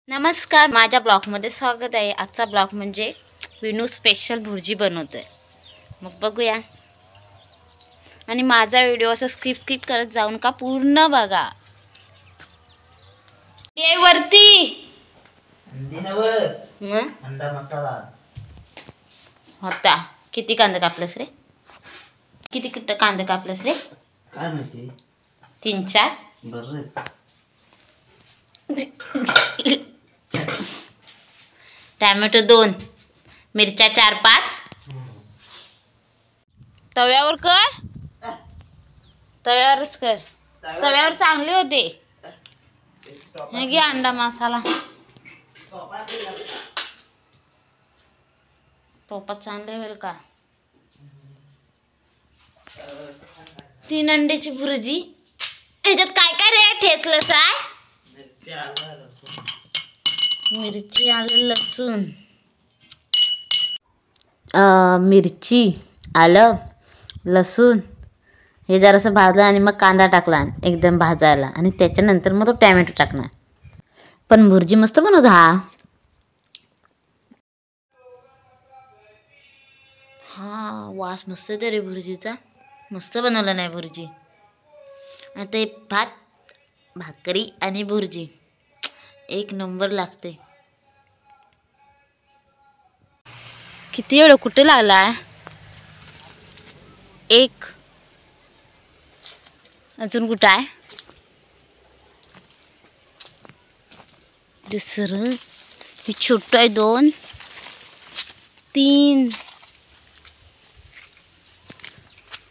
नमस्कार, माझ्या ब्लॉगमध्ये स्वागत आहे। आजचा ब्लॉग म्हणजे विनू स्पेशल भुर्जी बनवतोय। मग बघूया आणि माझा व्हिडिओ असं स्किप करत जाऊन का पूर्ण बघा। ये वरती अंडा मसाला होता। किती कांदा कापलंस रे? किती कांदा कापलंस रे? काय माहिती, 3-4 बरं। टोमॅटो 2, मिरच्या 4-5। तव्यावर कर, तव्यावरच कर, तव्यावर चांगले होते। हे घे अंडा मसाला, टोपात चांगले होईल का? 3 अंड्याची भुर्जी। ह्याच्यात काय काय रे ठेचलंस आहे? मिरची, आलं, लसूण, मिरची, आलं, लसूण हे जरासं भाजलं आणि मग कांदा टाकला एकदम भाजायला आणि त्याच्यानंतर मग तो टोमॅटो टाकणार। पण भुर्जी मस्त बनवतो हा वास मस्त येतो रे भुर्जीचा। मस्त बनवलं नाही भुर्जी। आता हे भात, भाकरी आणि भुर्जी एक नंबर लागते। किती वेळ कुठे लागला? 1 अजून कुठं आहे? दुसरं हे छोटं आहे 2 3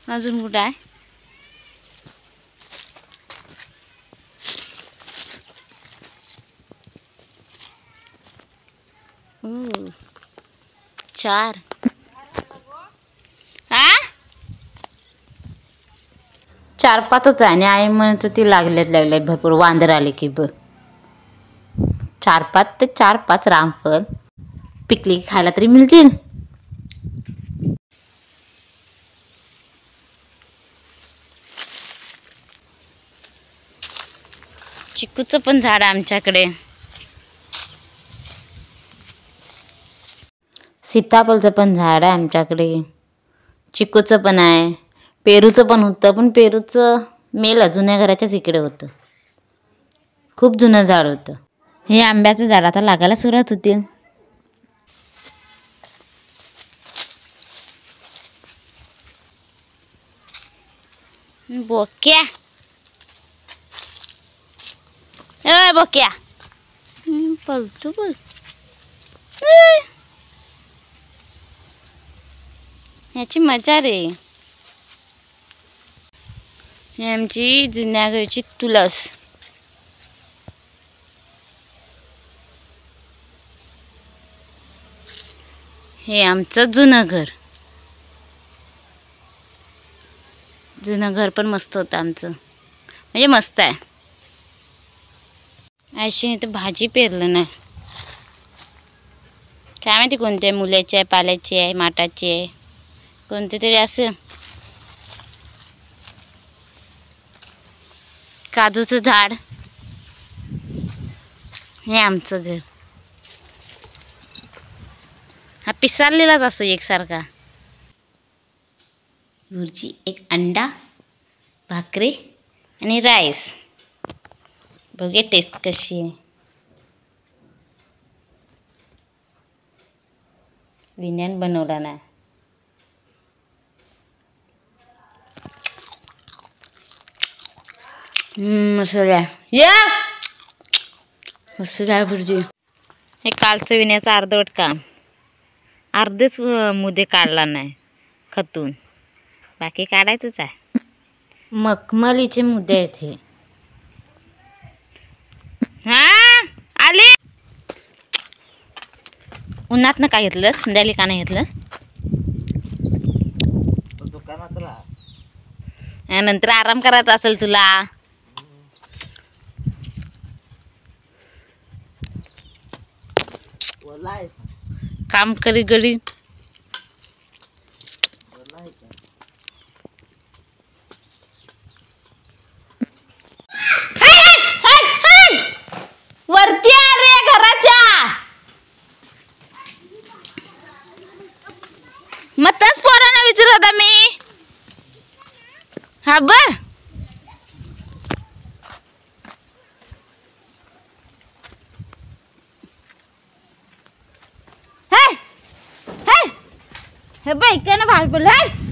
अजून कुठं आहे? ओ 4 4-5च आहे आणि आई म्हणत ती लागल्यात भरपूर वांदर आले की बघ। 4-5 ते 4-5 रामफल पिकली खायला तरी मिळतील। चिकूचं पण झाड आमच्याकडे, सीताफळचं पण झाड आहे आमच्याकडे, चिकूचं पण आहे, पेरूचं पण होतं। पण पेरूचं मेल जुन्या घराच्याच इकडे होतं, खूप जुनं झाड होतं। हे आंब्याचं झाड आता लागायला सुरुवात होतील। बोक्या, ए बोक्या पलतू बोल। याची मजा रे। ही आमची जुन्या घरची तुळस। हे आमचं जुनं घर। जुनं घर पण मस्त होतं आमचं, म्हणजे मस्त आहे। आयशीने तर भाजी पेरलं नाही, काय माहिती कोणत्या मुल्याची आहे, पाल्याची आहे, माटाची आहे, कोणते तरी असं। काजूचं झाड, हे आमचं घर। हा पिसारलेलाच असतो एकसारखा। भुर्जी, 1 अंडा, भाकरी आणि राईस। बघे टेस्ट कशी आहे। विण्यान बनवला ना। मस्त आहे या, मस्त आहे भुर्जी। हे कालचं विण्याचं अर्धवट काम, अर्धेच मुदे काढला नाही खतून, बाकी काढायचंच आहे। मखमलीचे मुद्दे आहेत हे। आले उन्हात ना काय घेतलं, संध्याकाळी का नाही घेतलं? दुकानात नंतर आराम करायचा असेल तुला। काम करी गडी वरती आ रे, घरात आता मी हा बर हे बाई इकडनं बाहेर पडलं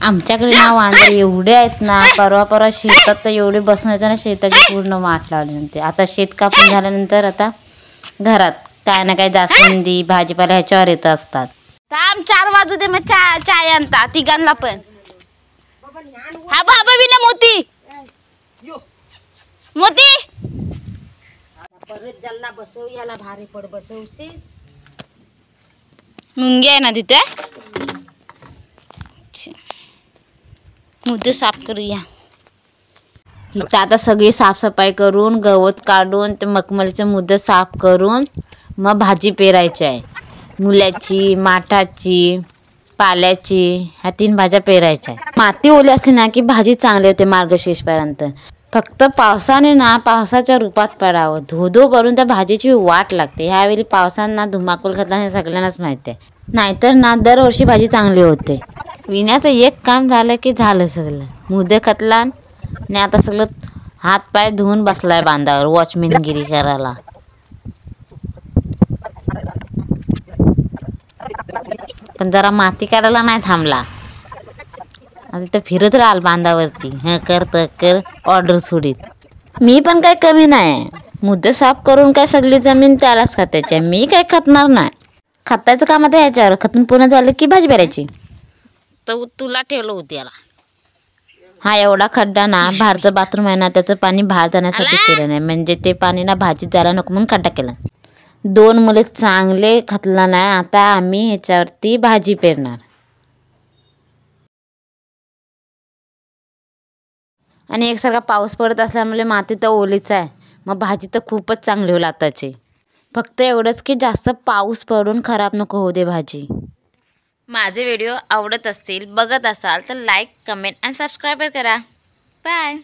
आमच्याकडे ना वांदे एवढे आहेत ना. परवा शेतात तर एवढे बसण्याचं ना, शेताची पूर्ण वाट लावली नव्हती. आता शेत कापून झाल्यानंतर आता घरात काय ना काय जास्वंदी भाजीपाला ह्याच्यावर येत असतात. थांब 4 वाजू दे मग चाय आणता तिघांना पण. हा बाबा बी ना मोती परत जल्ला बसव याला भारी पड बसवशी मुंगी आहे ना तिथे. मुद्दे साफ करूया. इथं आता सगळी साफसफाई करून गवत काढून ते मखमलीचे मुद्दे साफ करून मग भाजी पेरायची आहे. मुल्याची, माठाची, पाल्याची ह्या 3 भाज्या पेरायच्या आहेत. माती ओली असली ना की भाजी चांगली होते मार्गशीर्षपर्यंत. फक्त पावसाने ना पावसाच्या रूपात पडावं. धो भरून त्या भाजीची वाट लागते. ह्यावेळी पावसांना धुमाकूल घातला हे सगळ्यांनाच माहिती आहे. नाहीतर ना दरवर्षी भाजी चांगली होते. विण्याचं एक काम झालं की झालं सगळं. मुद्दे खतला आणि आता सगळं हात पाय धुवून बसलाय बांधावर वॉचमॅनगिरी करायला. पण जरा माती काढायला नाही थांबला. आता तर फिरत राहाल बांधावरती. कर ऑर्डर सोडीत. मी पण काय कमी नाही. मुद्दे साफ करून काय सगळी जमीन त्यालाच खतायची. मी काय खतणार नाही. खतायचं काम आता ह्याच्यावर. खतून पूर्ण झालं की भाजी पेरायची. तर तुला ठेवलं होती याला. हा एवढा खड्डा ना बाहेरचं बाथरूम आहे ना, त्याचं पाणी बाहेर जाण्यासाठी केलं नाही. म्हणजे ते पाणी ना भाजीत जायला नको म्हणून खड्डा केला. 2 मुले चांगले खतला नाही. आता आम्ही ह्याच्यावरती भाजी पेरणार. आणि एकसारखा पाऊस पडत असल्यामुळे माती तर ओलीच आहे. मग भाजी तर खूपच चांगली होईल आताची. फक्त एवढंच की जास्त पाऊस पडून खराब नको होऊ दे भाजी. माझे व्हिडिओ आवडत असतील, बघत असाल तर लाईक, कमेंट आणि सबस्क्राईब करा. बाय.